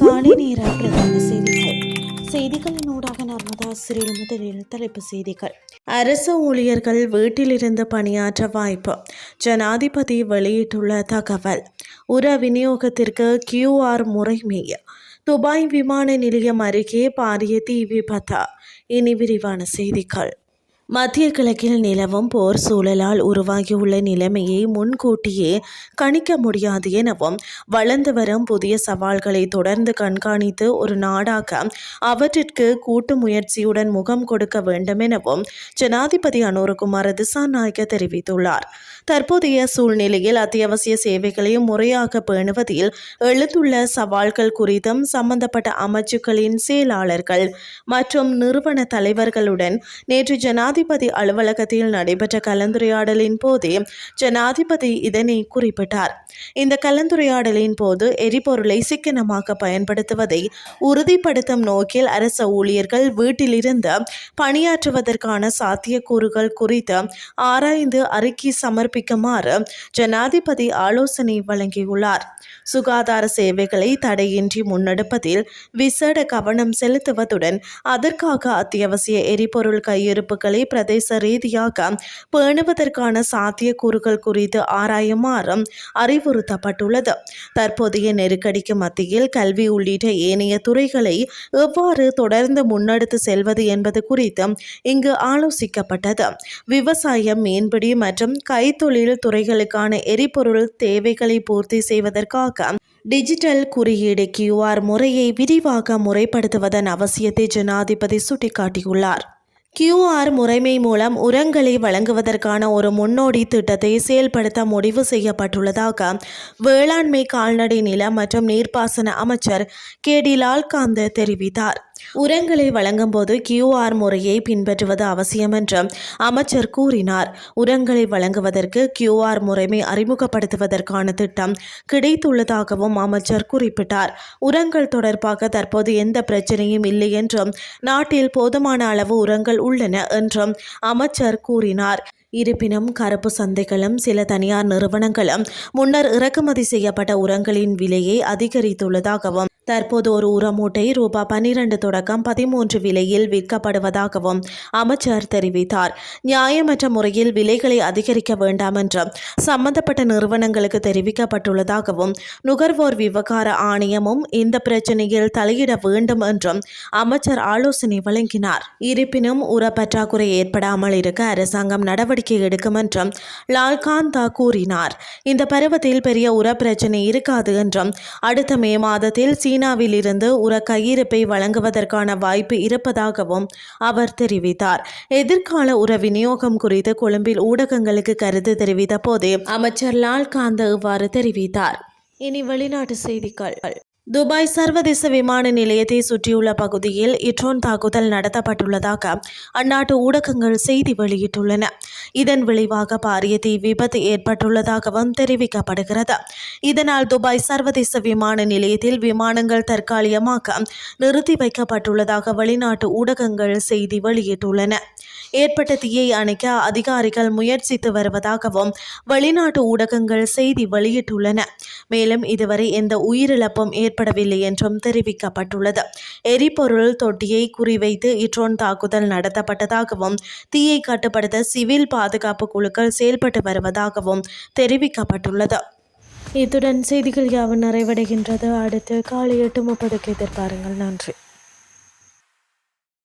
காலை நேர பிரதான செய்திகள். செய்திகளின் ஊடாக நர்மதா சிறில் முதலில் தலைப்பு செய்திகள். அரசு ஊழியர்கள் வீட்டிலிருந்து பணியாற்ற வாய்ப்பு, ஜனாதிபதி வெளியிட்டுள்ள தகவல். உர விநியோகத்திற்கு QR முறைமை. துபாய் விமான நிலையம் அருகே பாரிய தீ விபத்து. இனி விரிவான செய்திகள். மத்திய கிழக்கில் நிலவும் போர் சூழலால் உருவாகியுள்ள நிலைமையை முன்கூட்டியே கணிக்க முடியாது எனவும், வளர்ந்து வரும் புதிய சவால்களை தொடர்ந்து கண்காணித்து ஒரு நாடாக அவற்றிற்கு கூட்டு முயற்சியுடன் முகம் கொடுக்க வேண்டும் எனவும் ஜனாதிபதி அனுரகுமார திசாநாயக்க தெரிவித்துள்ளார். தற்போதைய சூழ்நிலையில் அத்தியாவசிய சேவைகளை முறையாக பேணுவதில் எழுந்துள்ள சவால்கள் குறித்தும் சம்பந்தப்பட்ட அமைச்சுக்களின் செயலாளர்கள் மற்றும் நிறுவன தலைவர்களுடன் நேற்று ஜனாதிபதி அலுவலகத்தில் நடைபெற்ற கலந்துரையாடலின் போதே ஜனாதிபதி இதனை குறிப்பிட்டார். இந்த கலந்துரையாடலின் போது எரிபொருளை சிக்கனமாக பயன்படுத்துவதை உறுதிப்படுத்தும் நோக்கில் அரசு ஊழியர்கள் வீட்டிலிருந்து பணியாற்றுவதற்கான சாத்தியக்கூறுகள் குறித்து ஆராய்ந்து அறிக்கை சமர்ப்பிக்குமாறு ஜனாதிபதி ஆலோசனை வழங்கியுள்ளார். சுகாதார சேவைகளை தடையின்றி முன்னெடுப்பதில் விசேட கவனம் செலுத்துவதுடன் அதற்காக அத்தியாவசிய எரிபொருள் கையிருப்புகளை பிரதேச ரீதியாக பேணுவதற்கான சாத்தியக்கூறுகள் குறித்து ஆராயுமாறு அறிவுறுத்தப்பட்டுள்ளது. தற்போதைய நெருக்கடிக்கு மத்தியில் கல்வி உள்ளிட்ட ஏனைய துறைகளை எவ்வாறு தொடர்ந்து முன்னெடுத்து செல்வது என்பது குறித்து இங்கு ஆலோசிக்கப்பட்டது. விவசாயம், மீன்பிடி மற்றும் கைத்தொழில் துறைகளுக்கான எரிபொருள் தேவைகளை பூர்த்தி செய்வதற்காக டிஜிட்டல் குறியீடு QR முறையை விரிவாக முறைப்படுத்துவதன் அவசியத்தை ஜனாதிபதி சுட்டிக்காட்டியுள்ளார். QR முறைமை மூலம் உரங்களை வழங்குவதற்கான ஒரு முன்னோடி திட்டத்தை செயல்படுத்த முடிவு செய்யப்பட்டுள்ளதாக வேளாண்மை, கால்நடை, நில மற்றும் நீர்ப்பாசன அமைச்சர் KD லால்காந்த் தெரிவித்தார். உரங்களை வழங்கும் போது QR முறையை பின்பற்றுவது அவசியம் என்று அமைச்சர் கூறினார். உரங்களை வழங்குவதற்கு QR முறைமை அறிமுகப்படுத்துவதற்கான திட்டம் கிடைத்துள்ளதாகவும் அமைச்சர் குறிப்பிட்டார். உரங்கள் தொடர்பாக தற்போது எந்த பிரச்சனையும் இல்லை என்றும், நாட்டில் போதுமான அளவு உரங்கள் உள்ளன என்றும் அமைச்சர் கூறினார். இருப்பினும் கருப்பு சந்தைகளும் சில தனியார் நிறுவனங்களும் முன்னர் இறக்குமதி செய்யப்பட்ட உரங்களின் விலையை அதிகரித்துள்ளதாகவும், தற்போது ஒரு உர மூட்டை ரூபாய் 12 தொடக்கம் 13 விலையில் விற்கப்படுவதாகவும் அமைச்சர் தெரிவித்தார். நியாயமற்ற முறையில் விலைகளை அதிகரிக்க வேண்டாம் என்றும் சம்பந்தப்பட்ட நிறுவனங்களுக்கு தெரிவிக்கப்பட்டுள்ளதாகவும், நுகர்வோர் விவகார ஆணையமும் இந்த பிரச்சனையில் தலையிட வேண்டும் என்றும் அமைச்சர் ஆலோசனை வழங்கினார். இருப்பினும் உர பற்றாக்குறை ஏற்படாமல் இருக்க அரசாங்கம் நடவடிக்கை எடுக்கும் என்றும் லால்காந்தா கூறினார். இந்த பருவத்தில் பெரிய உர பிரச்சனை இருக்காது என்றும், அடுத்த மே மாதத்தில் சீனாவில் இருந்து உர கையிருப்பை வழங்குவதற்கான வாய்ப்பு இருப்பதாகவும் அவர் தெரிவித்தார். எதிர்கால உர விநியோகம் குறித்து கொழும்பில் ஊடகங்களுக்கு கருத்து தெரிவித்த போதே அமைச்சர் லால்காந்த் இவ்வாறு தெரிவித்தார். இனி வெளிநாட்டு செய்திகள். துபாய் சர்வதேச விமான நிலையத்தை சுற்றியுள்ள பகுதியில் ட்ரோன் தாக்குதல் நடத்தப்பட்டுள்ளதாக அந்நாட்டு ஊடகங்கள் செய்தி வெளியிட்டுள்ளன. இதன் விளைவாக பாரிய தீ விபத்து ஏற்பட்டுள்ளதாகவும் தெரிவிக்கப்படுகிறது. இதனால் துபாய் சர்வதேச விமான நிலையத்தில் விமானங்கள் தற்காலிகமாக நிறுத்தி வைக்கப்பட்டுள்ளதாக வெளிநாட்டு ஊடகங்கள் செய்தி வெளியிட்டுள்ளன. ஏற்பட்ட தீயை அணைக்க அதிகாரிகள் முயற்சித்து வருவதாகவும் வெளிநாட்டு ஊடகங்கள் செய்தி வெளியிட்டுள்ளன. மேலும் இதுவரை எந்த உயிரிழப்பும் ஏற்படவில்லை என்றும் தெரிவிக்கப்பட்டுள்ளது. எரிபொருள் தொட்டியை குறிவைத்து ட்ரோன் தாக்குதல் நடத்தப்பட்டதாகவும், தீயை கட்டுப்படுத்த சிவில் பாதுகாப்பு குழுக்கள் செயல்பட்டு வருவதாகவும் தெரிவிக்கப்பட்டுள்ளது. இத்துடன் செய்திகள் யாவும் நிறைவடைகின்றது. அடுத்து காலை 8:30 எதிர்பாருங்கள். நன்றி.